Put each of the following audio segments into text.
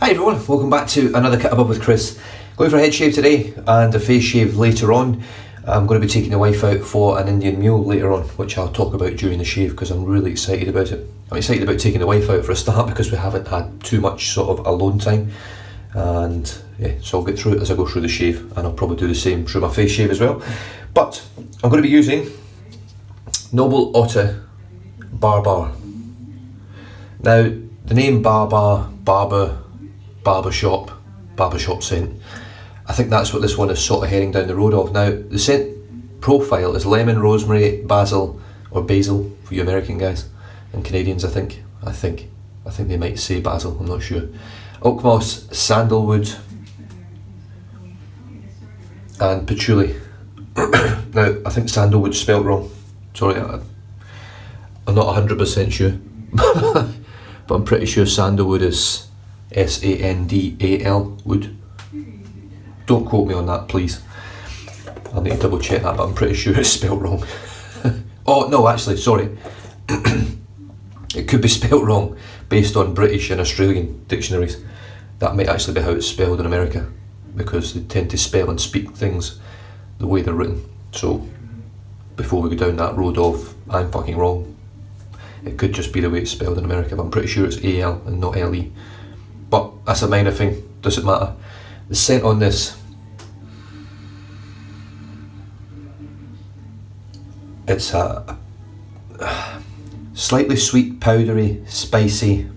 Hi everyone, welcome back to another Cut Above with Chris. Going for a head shave today and a face shave later on. I'm going to be taking the wife out for an Indian meal later on, which I'll talk about during the shave because I'm really excited about it. I'm excited about taking the wife out for a start because we haven't had too much sort of alone time. And yeah, so I'll get through it as I go through the shave, and I'll probably do the same through my face shave as well. But I'm going to be using Noble Otter Barr. Now, the name Barr, barbershop scent, I think that's what this one is sort of heading down the road of. Now, the scent profile is lemon, rosemary, basil, or basil for you American guys and Canadians. I think they might say basil. I'm not sure. Oak moss, sandalwood, and patchouli. Now, I think sandalwood's spelt wrong. Sorry, I'm not 100% sure, but I'm pretty sure sandalwood is Sandal wood. Don't quote me on that, please. I'll need to double check that, but I'm pretty sure it's spelt wrong. Oh no, actually, sorry. It could be spelt wrong based on British and Australian dictionaries. That might actually be how it's spelled in America, because they tend to spell and speak things the way they're written. So before we go down that road of I'm fucking wrong, it could just be the way it's spelled in America, but I'm pretty sure it's AL and not LE. But that's a minor thing, doesn't matter. The scent on this, it's a slightly sweet, powdery, spicy.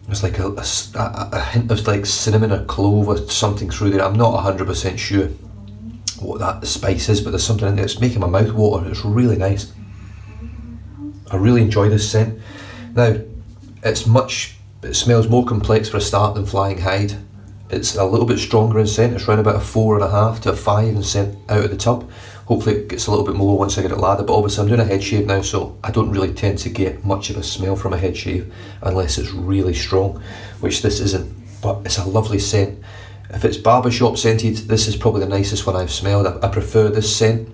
There's like a hint of like cinnamon or clove or something through there. I'm not 100% sure what that spice is, but there's something in there. It's making my mouth water. It's really nice. I really enjoy this scent. Now, it smells more complex for a start than Flying Hide. It's a little bit stronger in scent. It's around about a 4.5 to a 5 in scent out of the tub. Hopefully it gets a little bit more once I get it lathered, but obviously I'm doing a head shave now, so I don't really tend to get much of a smell from a head shave unless it's really strong, which this isn't, but it's a lovely scent. If it's barbershop scented, this is probably the nicest one I've smelled. I prefer this scent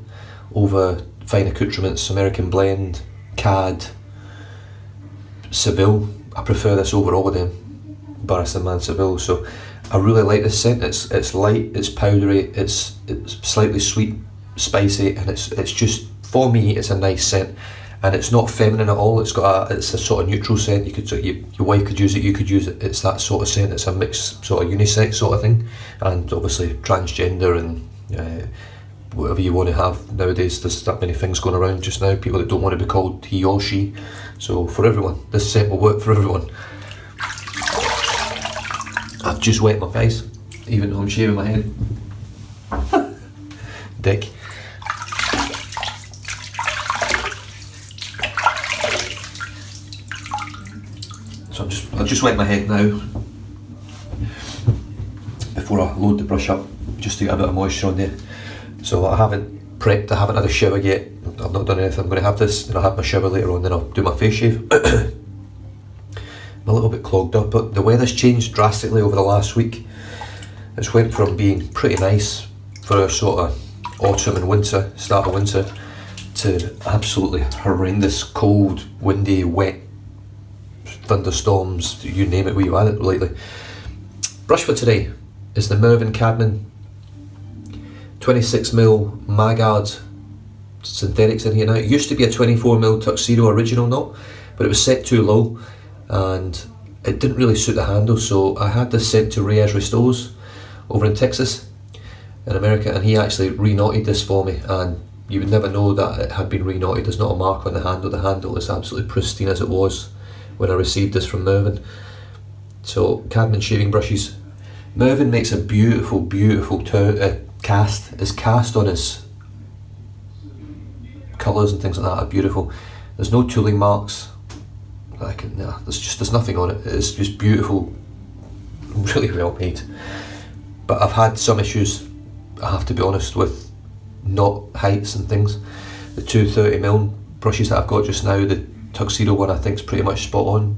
over Fine Accoutrements, American Blend, Cad, Seville. I prefer this over all of them, Barris and Man Seville. So I really like this scent. It's light, it's powdery, it's slightly sweet, spicy, and it's just, for me, it's a nice scent, and it's not feminine at all. It's a sort of neutral scent. Your wife could use it, you could use it. It's that sort of scent. It's a mixed sort of unisex sort of thing, and obviously transgender and whatever you want to have nowadays. There's that many things going around just now. People that don't want to be called he or she. So for everyone, this scent will work for everyone. I've just wet my face, even though I'm shaving my head. Dick. So I've just wet my head now before I load the brush up, just to get a bit of moisture on there. So I haven't prepped, I haven't had a shower yet. I've not done anything. I'm going to have this, then I'll have my shower later on, then I'll do my face shave. I'm a little bit clogged up, but the weather's changed drastically over the last week. It's went from being pretty nice for a sort of autumn and winter, start of winter, to absolutely horrendous, cold, windy, wet, thunderstorms, you name it, we've had it lately. Brush for today is the Mervyn Cadman 26mm Magard synthetics in here now. It used to be a 24mm Tuxedo original knot, but it was set too low and it didn't really suit the handle, so I had this sent to Reyes Restores over in Texas in America, and he actually re-knotted this for me, and you would never know that it had been re-knotted. There's not a mark on the handle. The handle is absolutely pristine as it was when I received this from Mervyn. So Cadman shaving brushes. Mervyn makes a beautiful cast. His cast on his colours and things like that are beautiful. There's no tooling marks. There's nothing on it. It's just beautiful, really well made. But I've had some issues, I have to be honest, with knot heights and things. The two 30mm brushes that I've got just now, the Tuxedo one I think is pretty much spot on.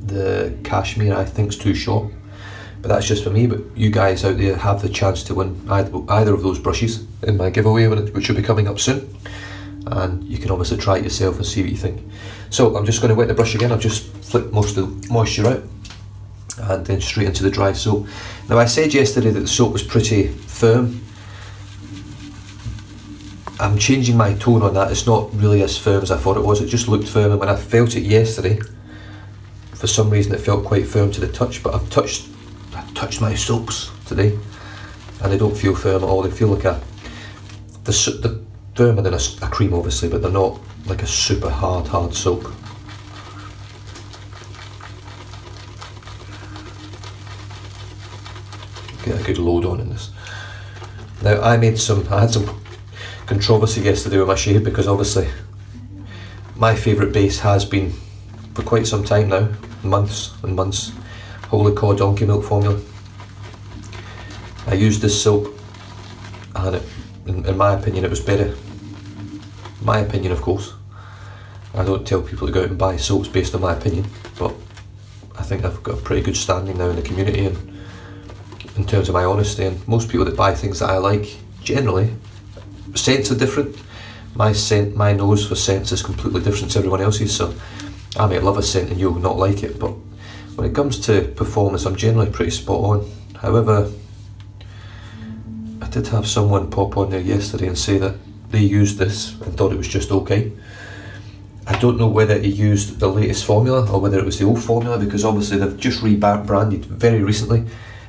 The Cashmere I think is too short. But that's just for me, but you guys out there have the chance to win either of those brushes in my giveaway, which will be coming up soon. And you can obviously try it yourself and see what you think. So I'm just going to wet the brush again. I've just flick most of the moisture out, and then straight into the dry soap. Now, I said yesterday that the soap was pretty firm. I'm changing my tone on that. It's not really as firm as I thought it was. It just looked firm, and when I felt it yesterday, for some reason it felt quite firm to the touch. But I've touched my soaps today, and they don't feel firm at all. They feel like they're firmer than a cream, obviously, but they're not like a super hard soap. Get a good load on in this. Now, I had some controversy yesterday with my shave, because obviously my favourite base has been for quite some time now, months and months, Holy Cod Donkey Milk formula. I used this soap, and in my opinion it was better. My opinion, of course. I don't tell people to go out and buy soaps based on my opinion, but I think I've got a pretty good standing now in the community, and in terms of my honesty, and most people that buy things that I like, generally, scents are different. My nose for scents is completely different to everyone else's, so I may love a scent and you'll not like it, but when it comes to performance, I'm generally pretty spot on. However, I did have someone pop on there yesterday and say that they used this and thought it was just okay. I don't know whether he used the latest formula or whether it was the old formula, because obviously they've just rebranded very recently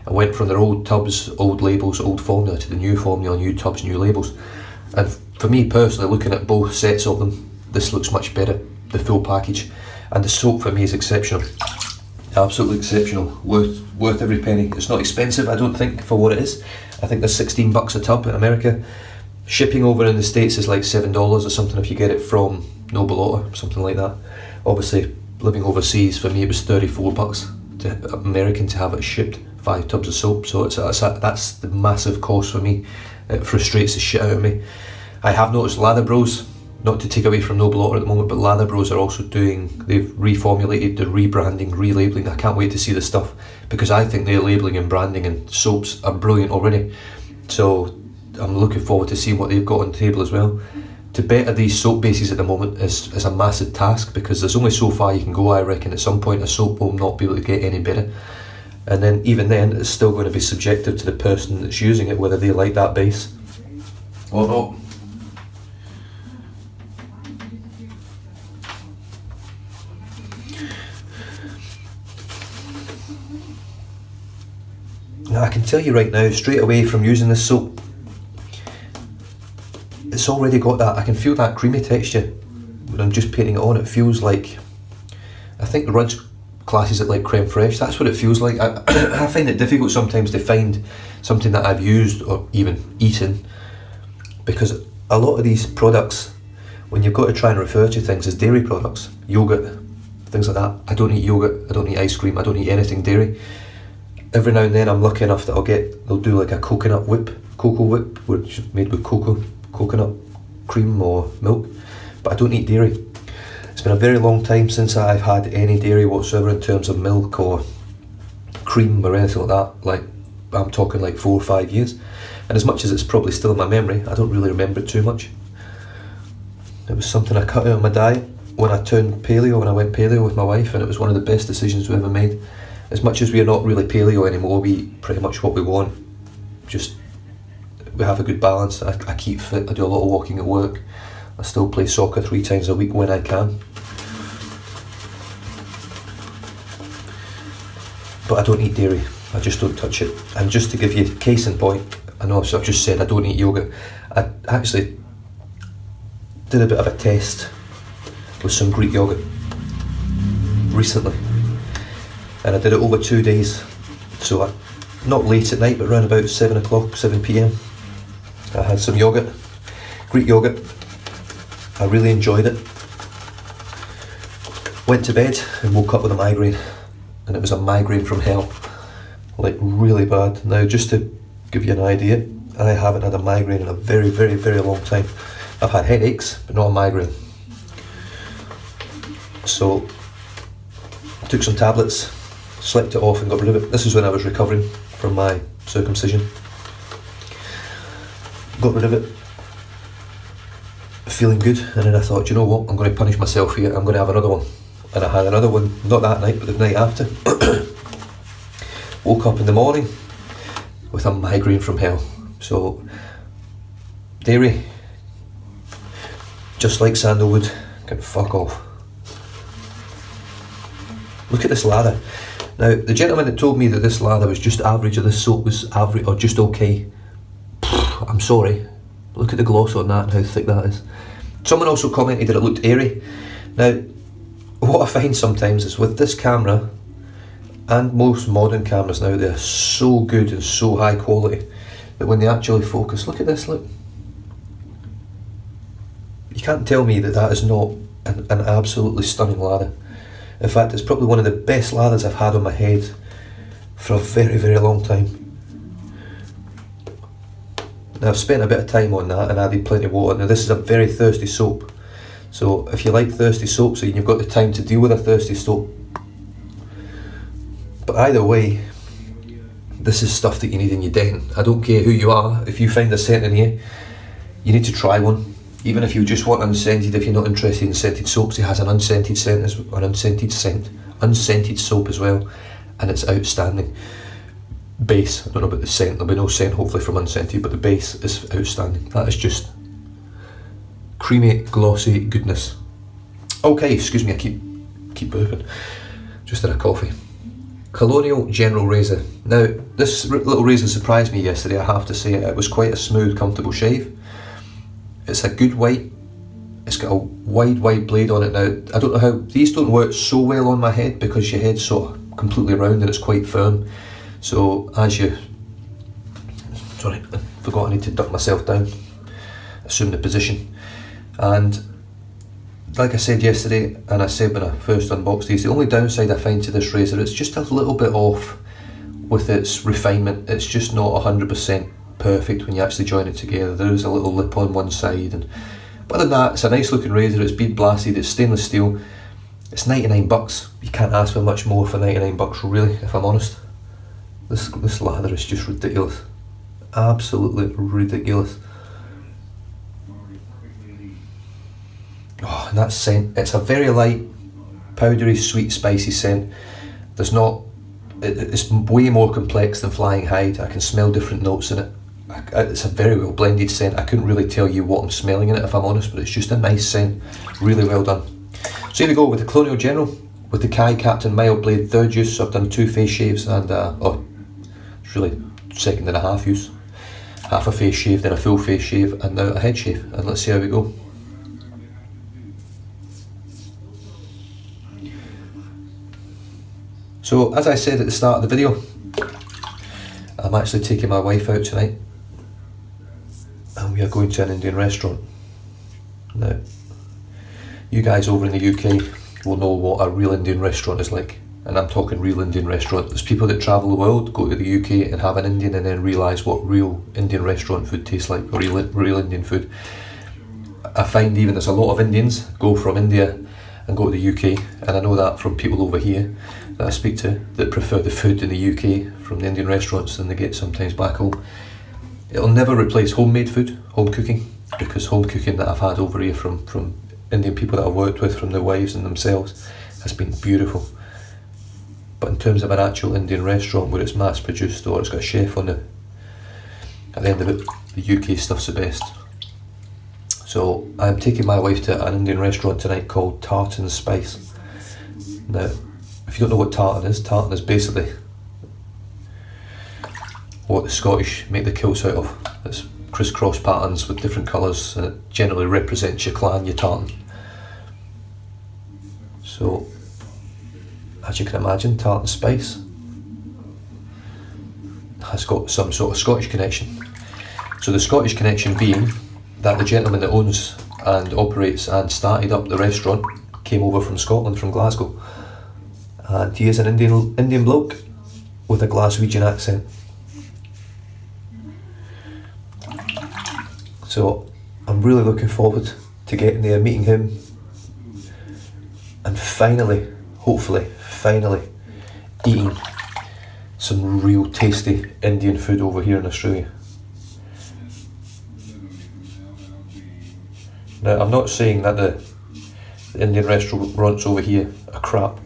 and went from their old tubs, old labels, old formula to the new formula, new tubs, new labels. And for me personally, looking at both sets of them, this looks much better, the full package. And the soap for me is exceptional, absolutely exceptional, worth every penny. It's not expensive, I don't think, for what it is. I think there's $16 a tub in America. Shipping over in the States is like $7 or something if you get it from Otter, something like that. Obviously, living overseas, for me it was $34 to American to have it shipped, 5 tubs of soap. So that's the massive cost for me. It frustrates the shit out of me. I have noticed Lather Bros, not to take away from Otter at the moment, but Lather Bros are also they've reformulated, they're rebranding, relabeling. I can't wait to see the stuff, because I think their labelling and branding and soaps are brilliant already. So I'm looking forward to seeing what they've got on the table as well. To better these soap bases at the moment is a massive task, because there's only so far you can go. I reckon at some point a soap will not be able to get any better, and then even then it's still going to be subjective to the person that's using it, whether they like that base or not. Now, I can tell you right now, straight away from using this soap, it's already got that, I can feel that creamy texture when I'm just painting it on. It feels like, I think Rudge classes it like creme fraiche. That's what it feels like. I find it difficult sometimes to find something that I've used or even eaten, because a lot of these products, when you've got to try and refer to things as dairy products, yogurt, things like that. I don't eat yogurt, I don't eat ice cream, I don't eat anything dairy. Every now and then I'm lucky enough that they'll do like a cocoa whip, which is made with coconut cream or milk, but I don't eat dairy. It's been a very long time since I've had any dairy whatsoever in terms of milk or cream or anything like that. Like, I'm talking like 4 or 5 years, and as much as it's probably still in my memory, I don't really remember it too much. It was something I cut out of my diet when I turned paleo, when I went paleo with my wife, and it was one of the best decisions we ever made. As much as we are not really paleo anymore, we eat pretty much what we want. Just, we have a good balance. I keep fit, I do a lot of walking at work. I still play soccer 3 times a week when I can. But I don't eat dairy, I just don't touch it. And just to give you a case in point, I know I've just said I don't eat yogurt. I actually did a bit of a test with some Greek yogurt recently, and I did it over 2 days. So not late at night, but around about 7 PM, I had some yogurt, Greek yogurt. I really enjoyed it. Went to bed and woke up with a migraine, and it was a migraine from hell, like really bad. Now, just to give you an idea, I haven't had a migraine in a very, very, very long time. I've had headaches, but not a migraine. So, I took some tablets, slept it off and got rid of it. This is when I was recovering from my circumcision. Got rid of it, feeling good, and then I thought, you know what, I'm going to punish myself here, I'm going to have another one. and I had another one, not that night, but the night after. Woke up in the morning with a migraine from hell. So, dairy, just like sandalwood, can fuck off. Look at this lather. Now, the gentleman that told me that this lather was just average, or this soap was average, or just okay, I'm sorry. Look at the gloss on that and how thick that is. Someone also commented that it looked airy. Now, what I find sometimes is with this camera, and most modern cameras now, they're so good and so high quality that when they actually focus, look at this, look. You can't tell me that that is not an absolutely stunning lather. In fact, it's probably one of the best lathers I've had on my head for a very, very long time. Now, I've spent a bit of time on that and added plenty of water. Now, this is a very thirsty soap. So if you like thirsty soaps and you've got the time to deal with a thirsty soap, but either way, this is stuff that you need in your den. I don't care who you are, if you find a scent in here, you need to try one. Even if you just want unscented, if you're not interested in scented soaps, it has an unscented scent, unscented soap as well, and it's outstanding. Base, I don't know about the scent, there'll be no scent hopefully from unscented, but the base is outstanding. That is just creamy, glossy goodness. Okay, excuse me, I keep burping. Just had a coffee. Colonial General Razor. Now, this little razor surprised me yesterday, I have to say. It was quite a smooth, comfortable shave. It's a good white. It's got a wide blade on it now. I don't know how, these don't work so well on my head because your head's sort of completely round and it's quite firm. So as you, sorry, I forgot I need to duck myself down, assume the position. And like I said yesterday, and I said when I first unboxed these, the only downside I find to this razor, it's just a little bit off with its refinement. It's just not 100% perfect when you actually join it together. There is a little lip on one side, but other than that, it's a nice looking razor. It's bead blasted, it's stainless steel. It's 99 bucks. You can't ask for much more for 99 bucks really, if I'm honest. This lather is just ridiculous. Absolutely ridiculous. Oh, and that scent, it's a very light, powdery, sweet, spicy scent. It's way more complex than Flying Hide. I can smell different notes in it. It's a very well blended scent. I couldn't really tell you what I'm smelling in it if I'm honest, but it's just a nice scent. Really well done. So here we go with the Colonial General, with the Kai Captain Mild Blade third use. I've done 2 face shaves and, it's really second and a half use. Half a face shave, then a full face shave, and now a head shave. And let's see how we go. So, as I said at the start of the video, I'm actually taking my wife out tonight and we are going to an Indian restaurant. Now, you guys over in the UK will know what a real Indian restaurant is like, and I'm talking real Indian restaurant. There's people that travel the world, go to the UK and have an Indian and then realise what real Indian restaurant food tastes like, or real Indian food. I find even there's a lot of Indians go from India and go to the UK, and I know that from people over here that I speak to that prefer the food in the UK from the Indian restaurants than they get sometimes back home. It'll never replace homemade food, home cooking, because home cooking that I've had over here from Indian people that I've worked with, from their wives and themselves, has been beautiful. But in terms of an actual Indian restaurant where it's mass produced or it's got a chef on it, at the end of it, the UK stuff's the best. So I'm taking my wife to an Indian restaurant tonight called Tartan Spice. Now, if you don't know what tartan is basically what the Scottish make the kilts out of. It's crisscross patterns with different colours, and it generally represents your clan, your tartan. So, as you can imagine, Tartan Spice has got some sort of Scottish connection. So the Scottish connection being that the gentleman that owns and operates and started up the restaurant came over from Scotland, from Glasgow, and he is an Indian bloke with a Glaswegian accent. So I'm really looking forward to getting there, meeting him, and finally, hopefully, eating some real tasty Indian food over here in Australia. Now, I'm not saying that the The Indian restaurants over here are crap.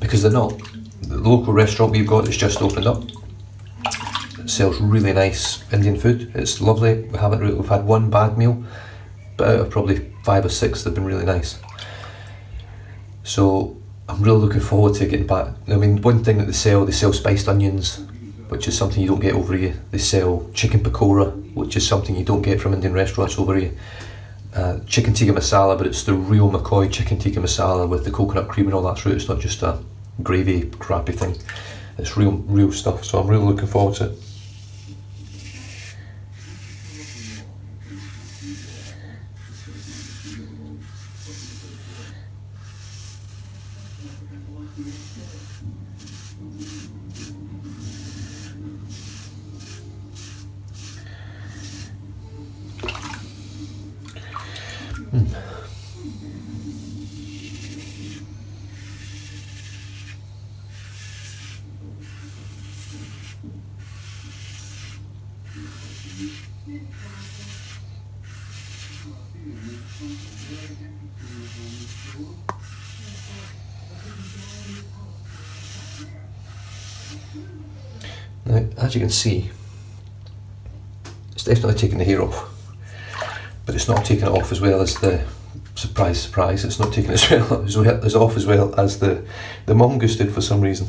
Because they're not. The local restaurant we've got is just opened up. It sells really nice Indian food. It's lovely. We've had one bad meal, but out of probably 5 or 6 they've been really nice. So I'm really looking forward to getting back. I mean, one thing that they sell spiced onions, which is something you don't get over here. They sell chicken pakora, which is something you don't get from Indian restaurants over here. Chicken tikka masala, but it's the real McCoy chicken tikka masala with the coconut cream and all that through it. It's not just a gravy crappy thing. It's real stuff. So I'm really looking forward to it. Now, as you can see, it's definitely taking the hair off, but it's not taking it off as well as the, surprise, it's not taking it as off as well as the mongoose did for some reason.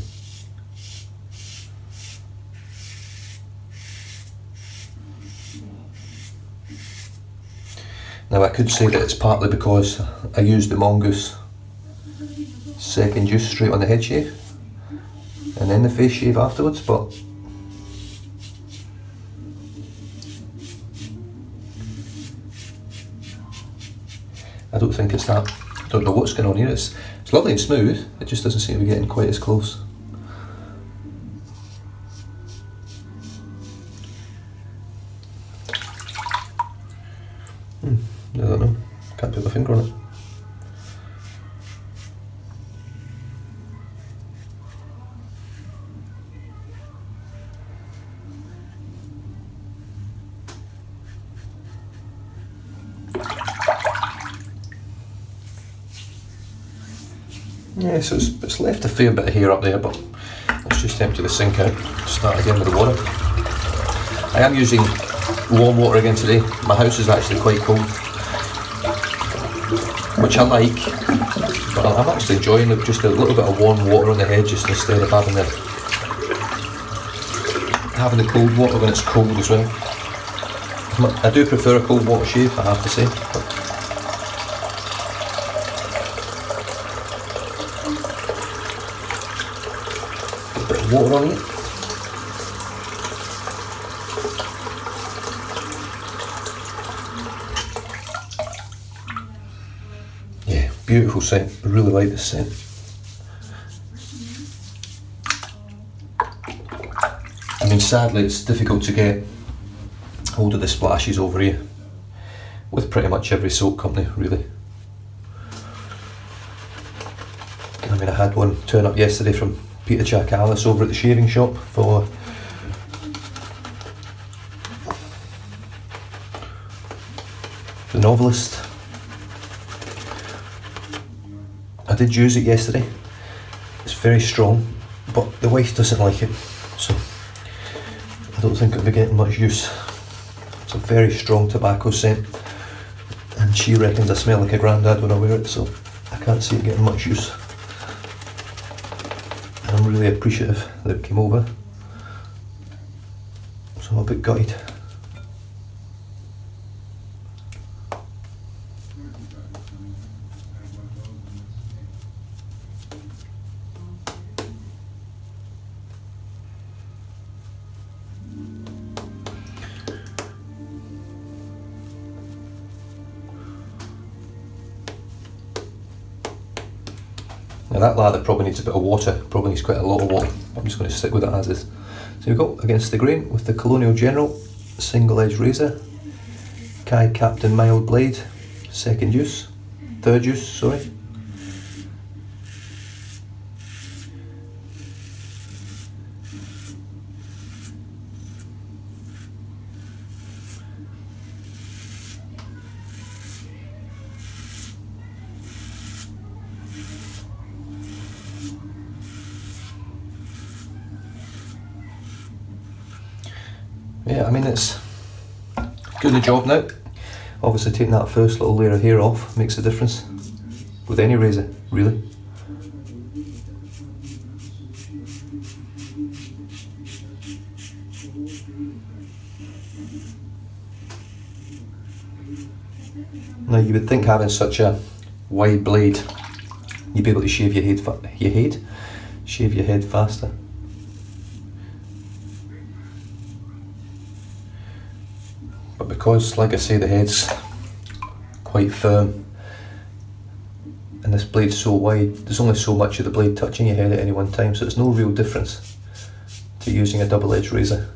Now I could say that it's partly because I used the mongoose second use straight on the head shave and then the face shave afterwards, but I don't think it's that. I don't know what's going on here. It's lovely and smooth, it just doesn't seem to be getting quite as close. I don't know, can't put my finger on it. Yeah, so it's left a fair bit of hair up there, but let's just empty the sink out, start again with the water. I am using warm water again today. My house is actually quite cold, which I like, but I'm actually enjoying it, just a little bit of warm water on the head just instead of having the cold water when it's cold as well. I do prefer a cold water shave, I have to say. A bit of water on it. Yeah, beautiful scent. I really like this scent. I mean, sadly it's difficult to get hold of the splashes over here with pretty much every soap company, really. I mean, I had one turn up yesterday from Peter Chakalis over at the shaving shop for The Novelist. I did use it yesterday. It's very strong, but the wife doesn't like it, so I don't think I'll be getting much use. It's a very strong tobacco scent, and she reckons I smell like a grandad when I wear it, so I can't see it getting much use. And I'm really appreciative that it came over, so I'm a bit gutted. Now that lather probably needs a bit of water, probably needs quite a lot of water. I'm just going to stick with it as is. So here we go, against the grain with the Colonial General single edge razor, Cadman mild blade, third use, sorry. yeah, I mean, it's doing the job now. Obviously taking that first little layer of hair off makes a difference with any razor, really. Now you would think having such a wide blade, you'd be able to shave your head faster. But because, like I say, the head's quite firm and this blade's so wide, there's only so much of the blade touching your head at any one time, so it's no real difference to using a double-edged razor.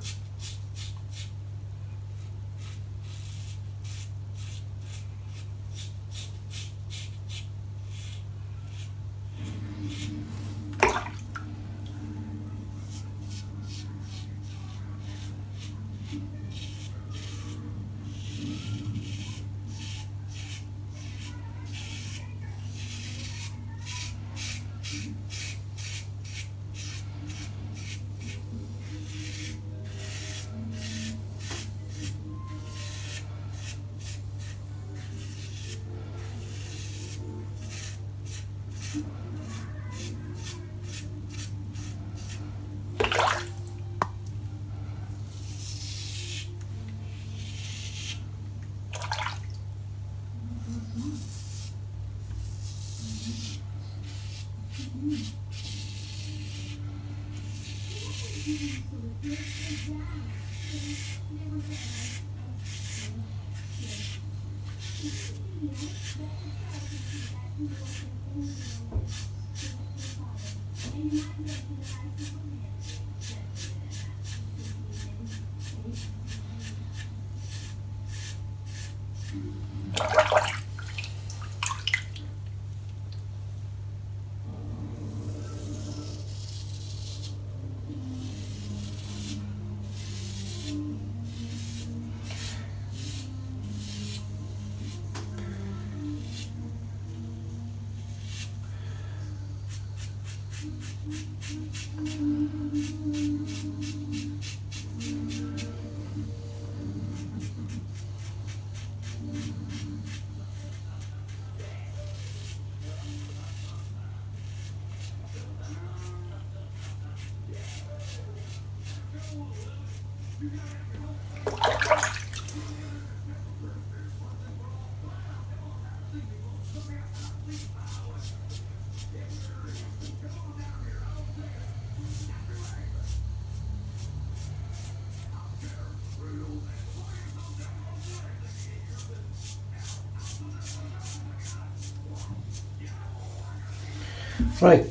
Right,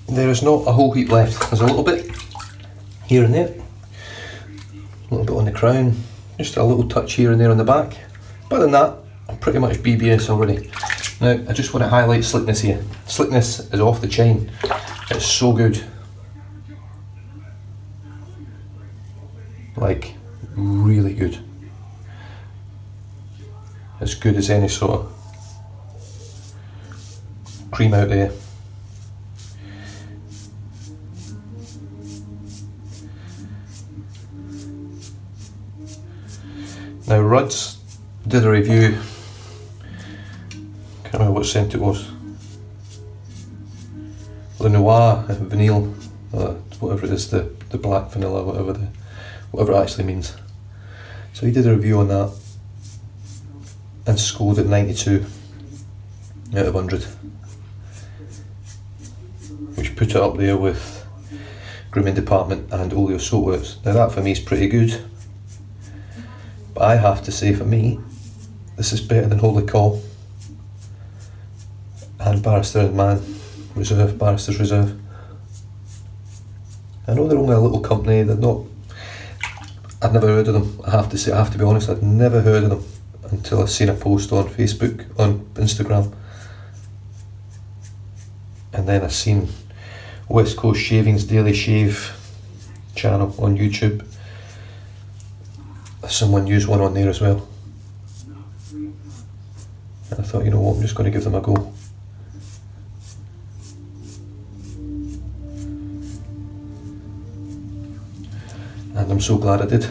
there is not a whole heap left. There's a little bit here and there, a little bit on the crown, just a little touch here and there on the back. But other than that, I'm pretty much BBS already. Now, I just want to highlight slickness here. Slickness is off the chain. It's so good. Like, really good. As good as any sort of cream out there. Now Rudd's did a review, can't remember what scent it was, Le Noir, vanille, whatever it is, the black vanilla, whatever it actually means. So he did a review on that and scored it 92 out of 100, which put it up there with Grooming Department and Oleo Soapworks. Now that for me is pretty good. But I have to say, for me, this is better than Holy Call and Barrister's Reserve. I know they're only a little company, they're not, I'd never heard of them, I have to say, I have to be honest, I'd never heard of them until I seen a post on Facebook, on Instagram. And then I seen West Coast Shaving's Daily Shave channel on YouTube. Someone used one on there as well, and I thought, you know what, I'm just going to give them a go. And I'm so glad I did.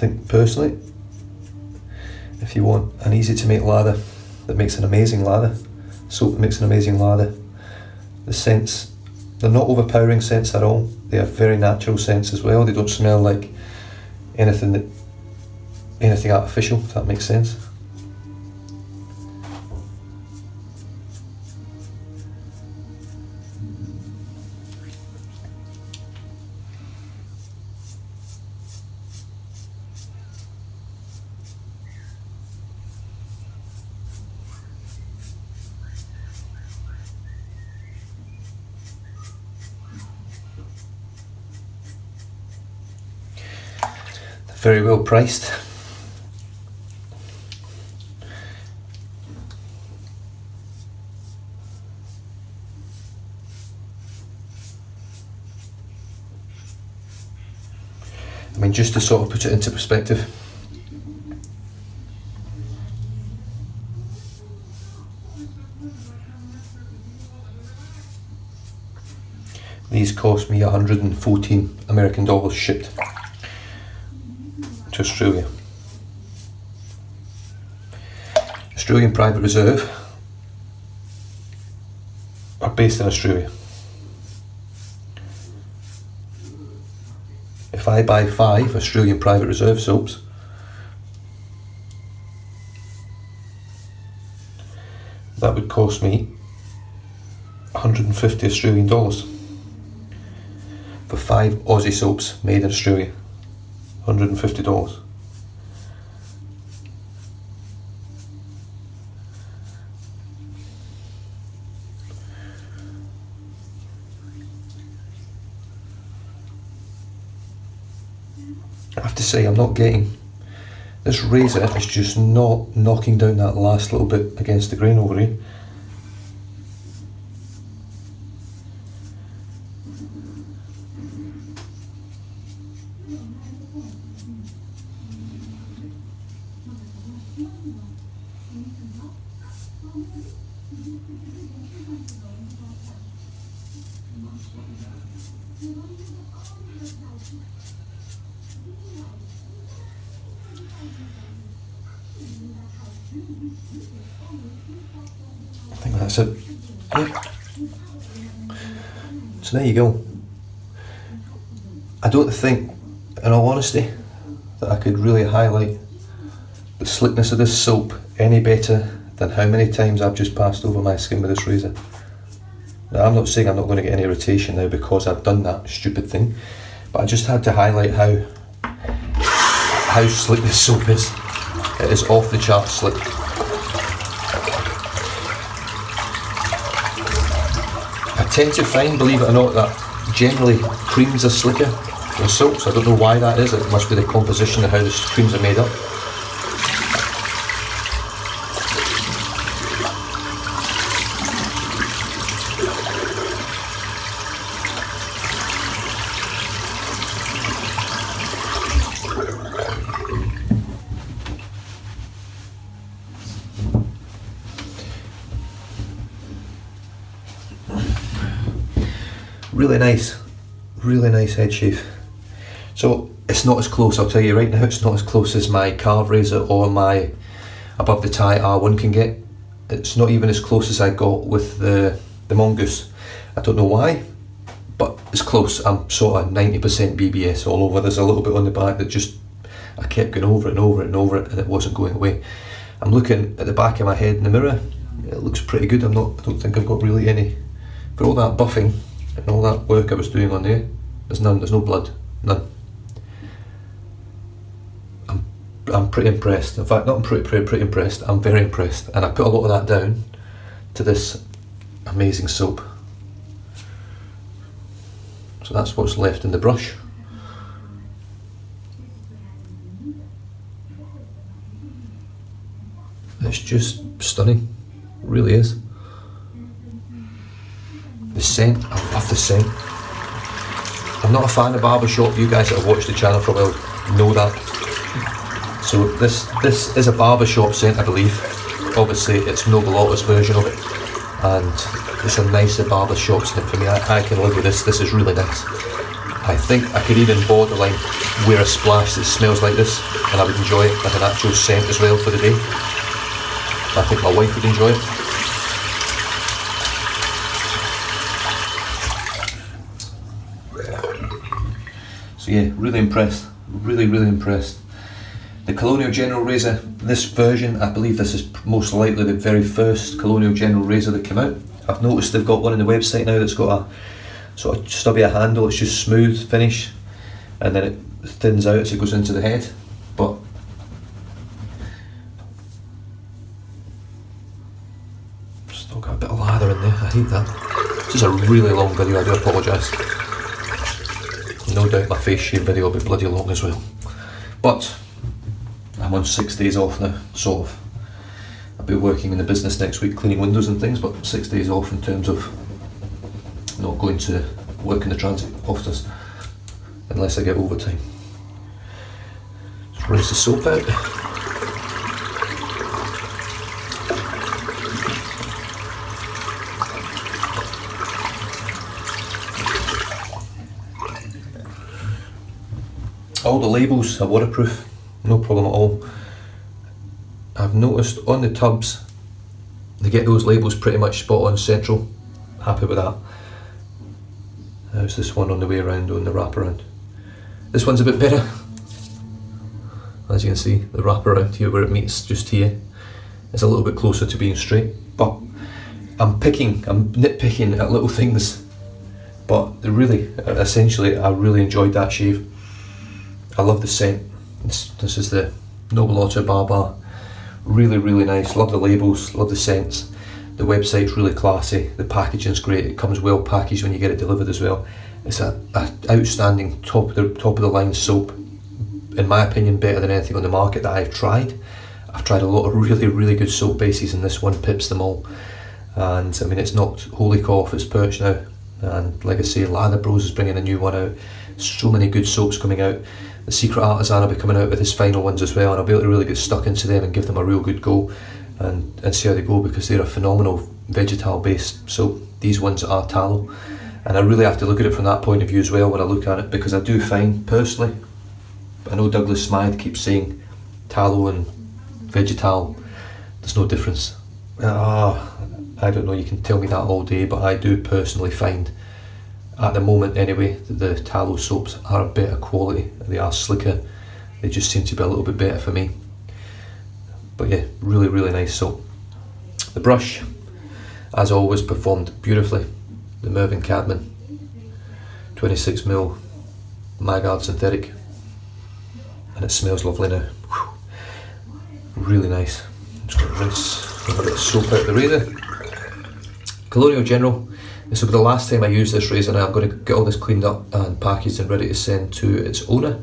think personally, if you want an easy to make lather that makes an amazing lather, soap that makes an amazing lather, the scents, they're not overpowering scents at all. They have very natural scents as well. They don't smell like anything artificial, if that makes sense. Very well priced. I mean, just to sort of put it into perspective, these cost me 114 American dollars shipped to Australia. Australian Private Reserve are based in Australia. If I buy 5 Australian Private Reserve soaps, that would cost me 150 Australian dollars for 5 Aussie soaps made in Australia. $150. I have to say, I'm not getting, this razor is just not knocking down that last little bit against the grain over here. I think that's it. Yep. So there you go. I don't think, in all honesty, that I could really highlight the slickness of this soap any better than how many times I've just passed over my skin with this razor. Now, I'm not saying I'm not going to get any irritation now because I've done that stupid thing, but I just had to highlight how slick this soap is. It is off the chart slick. I tend to find, believe it or not, that generally creams are slicker than soaps. I don't know why that is. It must be the composition of how the creams are made up. Really nice head shave. So it's not as close, I'll tell you right now, it's not as close as my carve razor or my above the tie R1 can get. It's not even as close as I got with the Mongoose. I don't know why, but it's close. I'm sort of 90% BBS all over. There's a little bit on the back that just, I kept going over it and over it and over it and it wasn't going away. I'm looking at the back of my head in the mirror. It looks pretty good. I don't think I've got really any, for all that buffing and all that work I was doing on there, there's no blood, none. I'm pretty impressed. In fact, not I'm pretty impressed, I'm very impressed. And I put a lot of that down to this amazing soap. So that's what's left in the brush. It's just stunning, it really is. The scent, I love the scent. I'm not a fan of barbershop. You guys that have watched the channel probably know that. So this is a barbershop scent, I believe. Obviously it's Noble Otter's version of it, and it's a nicer barbershop scent for me. I can live with this. This is really nice. I think I could even borderline wear a splash that smells like this, and I would enjoy it as an actual scent as well for the day. I think my wife would enjoy it. So yeah, really impressed, really impressed. The Colonial General razor, this version, I believe this is most likely the very first Colonial General razor that came out. I've noticed they've got one on the website now that's got a sort of stubby handle. It's just smooth finish, and then it thins out as it goes into the head. But still got a bit of lather in there, I hate that. This is a really long video, I do apologise. No doubt my face shave video will be bloody long as well. But I'm on 6 days off now, sort of. I'll be working in the business next week, cleaning windows and things, but 6 days off in terms of not going to work in the transit office unless I get overtime. Just rinse the soap out. All the labels are waterproof, no problem at all. I've noticed on the tubs, they get those labels pretty much spot on central. Happy with that. How's this one on the way around on the wraparound? This one's a bit better. As you can see, the wraparound here where it meets just here is a little bit closer to being straight. But I'm nitpicking at little things. But essentially, I really enjoyed that shave. I love the scent. This is the Noble Otter Barr. Really nice. Love the labels, love the scents. The website's really classy. The packaging's great. It comes well packaged when you get it delivered as well. It's a outstanding top of the line soap. In my opinion, better than anything on the market that I've tried. I've tried a lot of really good soap bases, and this one pips them all. And I mean, it's knocked Holy Cough its perch now. And like I say, Lather Bros is bringing a new one out. So many good soaps coming out. The Secret Artisan will be coming out with his final ones as well, and I'll be able to really get stuck into them and give them a real good go and see how they go, because they're a phenomenal vegetal based soap. These ones are tallow, and I really have to look at it from that point of view as well when I look at it, because I do find personally, I know Douglas Smythe keeps saying tallow and vegetal, there's no difference. I don't know, you can tell me that all day, but I do personally find, at the moment anyway, that the tallow soaps are a better quality. They are slicker. They just seem to be a little bit better for me. But yeah, really nice soap. The brush, as always, performed beautifully. The Mervyn Cadman 26mm Magard synthetic, and it smells lovely now. Whew. Really nice. I'm just going to rinse a bit of soap out the razor. Colonial General. This will be the last time I use this razor now. I'm going to get all this cleaned up and packaged and ready to send to its owner,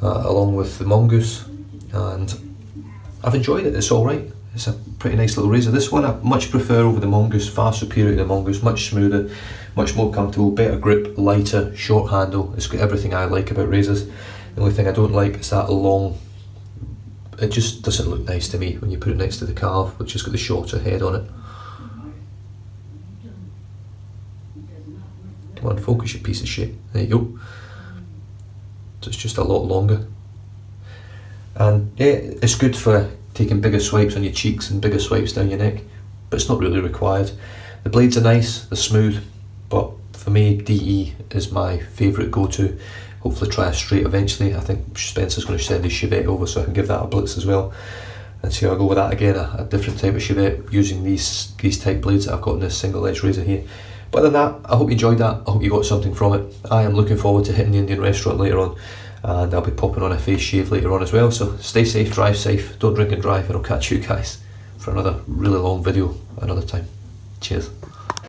along with the Mongoose, and I've enjoyed it. It's alright. It's a pretty nice little razor. This one I much prefer over the Mongoose, far superior to the Mongoose, much smoother, much more comfortable, better grip, lighter, short handle. It's got everything I like about razors. The only thing I don't like is that long, it just doesn't look nice to me when you put it next to the Carve, which has got the shorter head on it. Come on, focus, you piece of shit. There you go. So it's just a lot longer. And yeah, it's good for taking bigger swipes on your cheeks and bigger swipes down your neck, but it's not really required. The blades are nice, they're smooth, but for me, DE is my favourite go-to. Hopefully try a straight eventually. I think Spencer's going to send his Chevette over so I can give that a blitz as well and see how I go with that again, a different type of Chevette using these type blades that I've got in this single edge razor here. But other than that, I hope you enjoyed that. I hope you got something from it. I am looking forward to hitting the Indian restaurant later on, and I'll be popping on a face shave later on as well. So stay safe, drive safe, don't drink and drive, and I'll catch you guys for another really long video another time. Cheers.